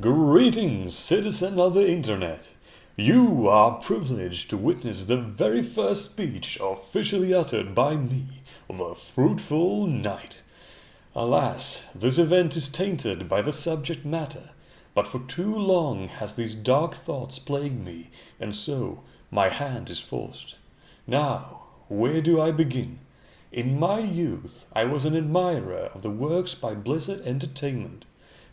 Greetings, citizen of the internet. You are privileged to witness the very first speech officially uttered by me, the Fruitful Knight. Alas, this event is tainted by the subject matter, but for too long has these dark thoughts plagued me, and so my hand is forced. Now, where do I begin? In my youth, I was an admirer of the works by Blizzard Entertainment.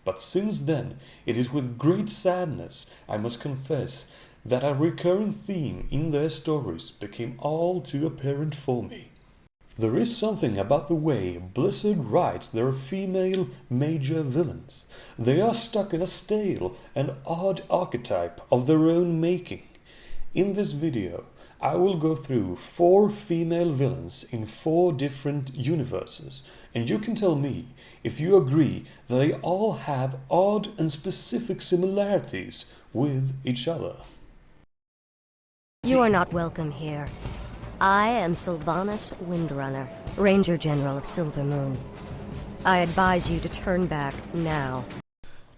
But since then, it is with great sadness I must confess that a recurring theme in their stories became all too apparent for me. There is something about the way Blizzard writes their female major villains. They are stuck in a stale and odd archetype of their own making. In this video, I will go through 4 female villains in 4 different universes, and you can tell me if you agree that they all have odd and specific similarities with each other. You are not welcome here. I am Sylvanas Windrunner, Ranger General of Silver Moon. I advise you to turn back now.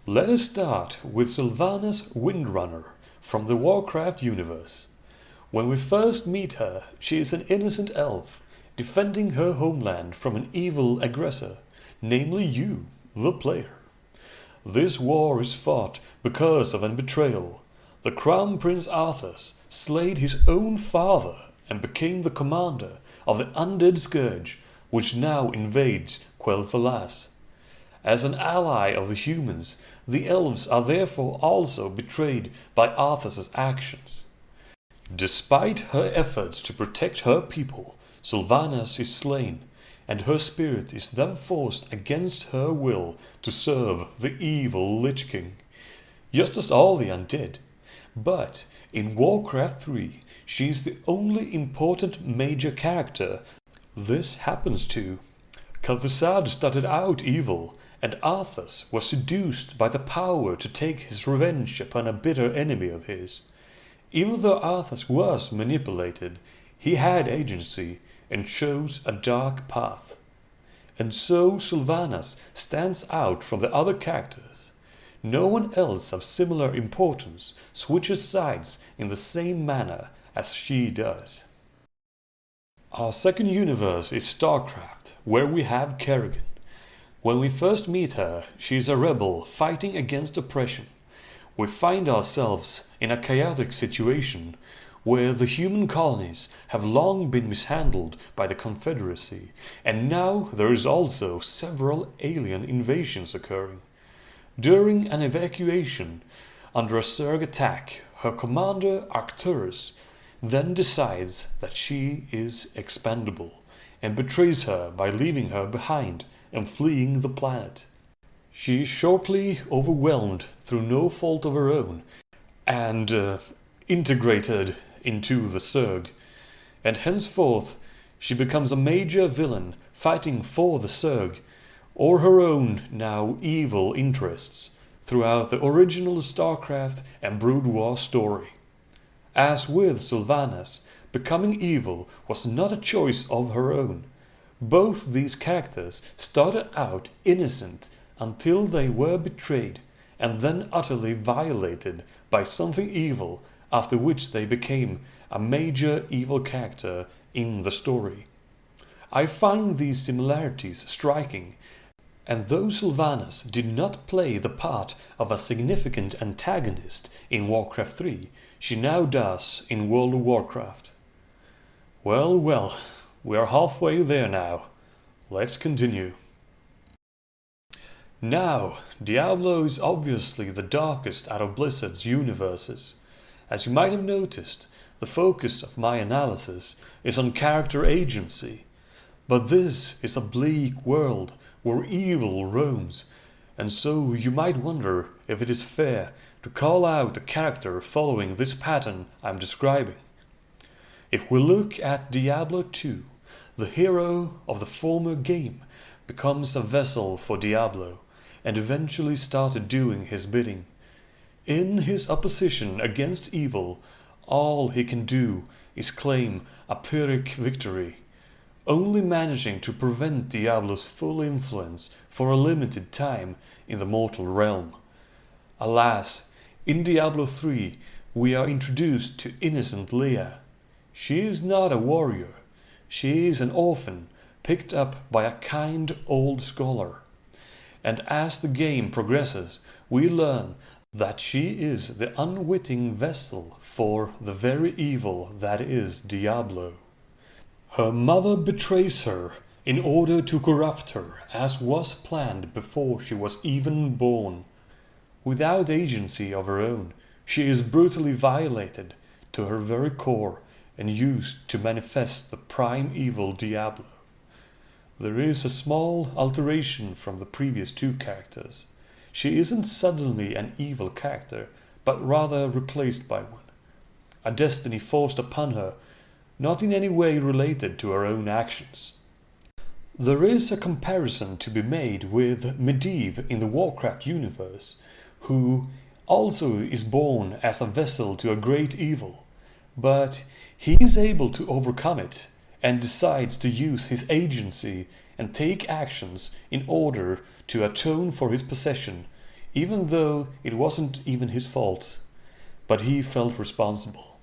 Let us start with Sylvanas Windrunner from the Warcraft universe. When we first meet her, she is an innocent elf, defending her homeland from an evil aggressor, namely you, the player. This war is fought because of an betrayal. The Crown Prince Arthas slayed his own father and became the commander of the undead scourge, which now invades Quel'Thalas. As an ally of the humans, the elves are therefore also betrayed by Arthas's actions. Despite her efforts to protect her people, Sylvanas is slain, and her spirit is then forced against her will to serve the evil Lich King, just as all the undead. But in Warcraft 3, she is the only important major character this happens to. Kel'Thuzad started out evil, and Arthas was seduced by the power to take his revenge upon a bitter enemy of his. Even though Arthas was manipulated, he had agency and chose a dark path. And so Sylvanas stands out from the other characters. No one else of similar importance switches sides in the same manner as she does. Our second universe is StarCraft, where we have Kerrigan. When we first meet her, she is a rebel fighting against oppression. We find ourselves in a chaotic situation where the human colonies have long been mishandled by the Confederacy, and now there is also several alien invasions occurring. During an evacuation under a Zerg attack, her commander Arcturus then decides that she is expendable and betrays her by leaving her behind and fleeing the planet. She is shortly overwhelmed through no fault of her own and integrated into the Zerg, and henceforth she becomes a major villain fighting for the Zerg or her own now evil interests throughout the original StarCraft and Brood War story. As with Sylvanas, becoming evil was not a choice of her own. Both these characters started out innocent until they were betrayed and then utterly violated by something evil, after which they became a major evil character in the story. I find these similarities striking, and though Sylvanas did not play the part of a significant antagonist in Warcraft 3, she now does in World of Warcraft. Well, we are halfway there now. Let's continue. Now, Diablo is obviously the darkest out of Blizzard's universes. As you might have noticed, the focus of my analysis is on character agency. But this is a bleak world where evil roams, and so you might wonder if it is fair to call out a character following this pattern I'm describing. If we look at Diablo 2, the hero of the former game becomes a vessel for Diablo, and eventually started doing his bidding. In his opposition against evil, all he can do is claim a Pyrrhic victory, only managing to prevent Diablo's full influence for a limited time in the mortal realm. Alas, in Diablo 3 we are introduced to innocent Leah. She is not a warrior. She is an orphan picked up by a kind old scholar. And as the game progresses, we learn that she is the unwitting vessel for the very evil that is Diablo. Her mother betrays her in order to corrupt her, as was planned before she was even born. Without agency of her own, she is brutally violated to her very core and used to manifest the prime evil Diablo. There is a small alteration from the previous two characters. She isn't suddenly an evil character, but rather replaced by one. A destiny forced upon her, not in any way related to her own actions. There is a comparison to be made with Medivh in the Warcraft universe, who also is born as a vessel to a great evil, but he is able to overcome it and decides to use his agency and take actions in order to atone for his possession, even though it wasn't even his fault, but he felt responsible.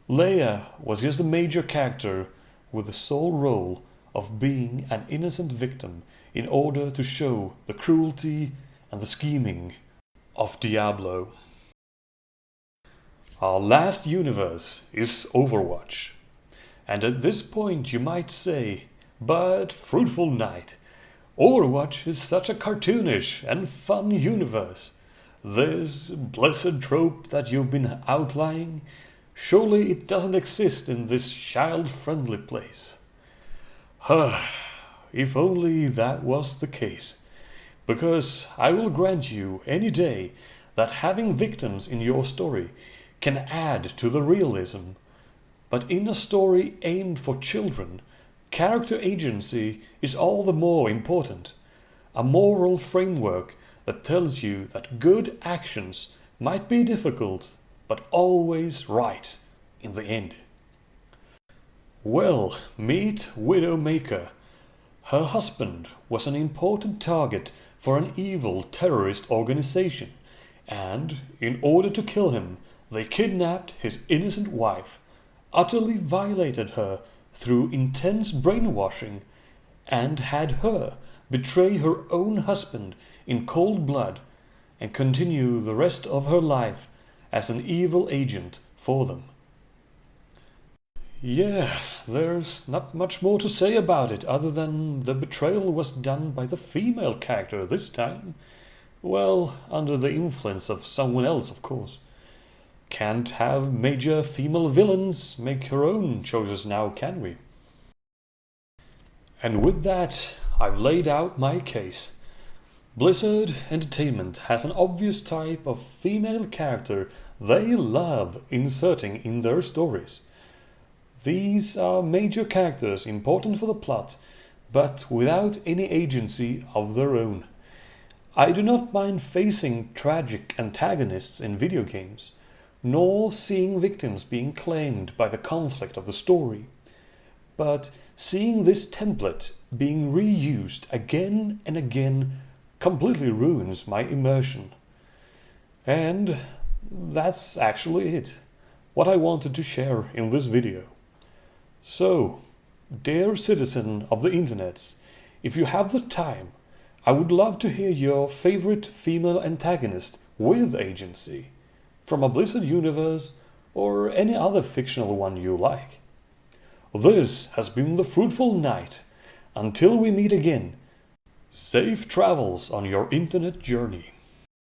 Leia was just a major character with the sole role of being an innocent victim in order to show the cruelty and the scheming of Diablo. Our last universe is Overwatch. And at this point you might say, but fruitful knight, Overwatch is such a cartoonish and fun universe. This blessed trope that you've been outlining, surely it doesn't exist in this child-friendly place. If only that was the case. Because I will grant you any day that having victims in your story can add to the realism. But in a story aimed for children, character agency is all the more important. A moral framework that tells you that good actions might be difficult, but always right in the end. Well, meet Widowmaker. Her husband was an important target for an evil terrorist organization, and in order to kill him, they kidnapped his innocent wife, utterly violated her through intense brainwashing, and had her betray her own husband in cold blood and continue the rest of her life as an evil agent for them. Yeah, there's not much more to say about it other than the betrayal was done by the female character this time. Well, under the influence of someone else, of course. Can't have major female villains make her own choices now, can we? And with that, I've laid out my case. Blizzard Entertainment has an obvious type of female character they love inserting in their stories. These are major characters important for the plot, but without any agency of their own. I do not mind facing tragic antagonists in video games, nor seeing victims being claimed by the conflict of the story. But seeing this template being reused again and again completely ruins my immersion. And that's actually it, what I wanted to share in this video. So, dear citizen of the internet, if you have the time, I would love to hear your favorite female antagonist with agency, from a Blizzard universe or any other fictional one you like. This has been the Fruitful Night. Until we meet again, safe travels on your internet journey.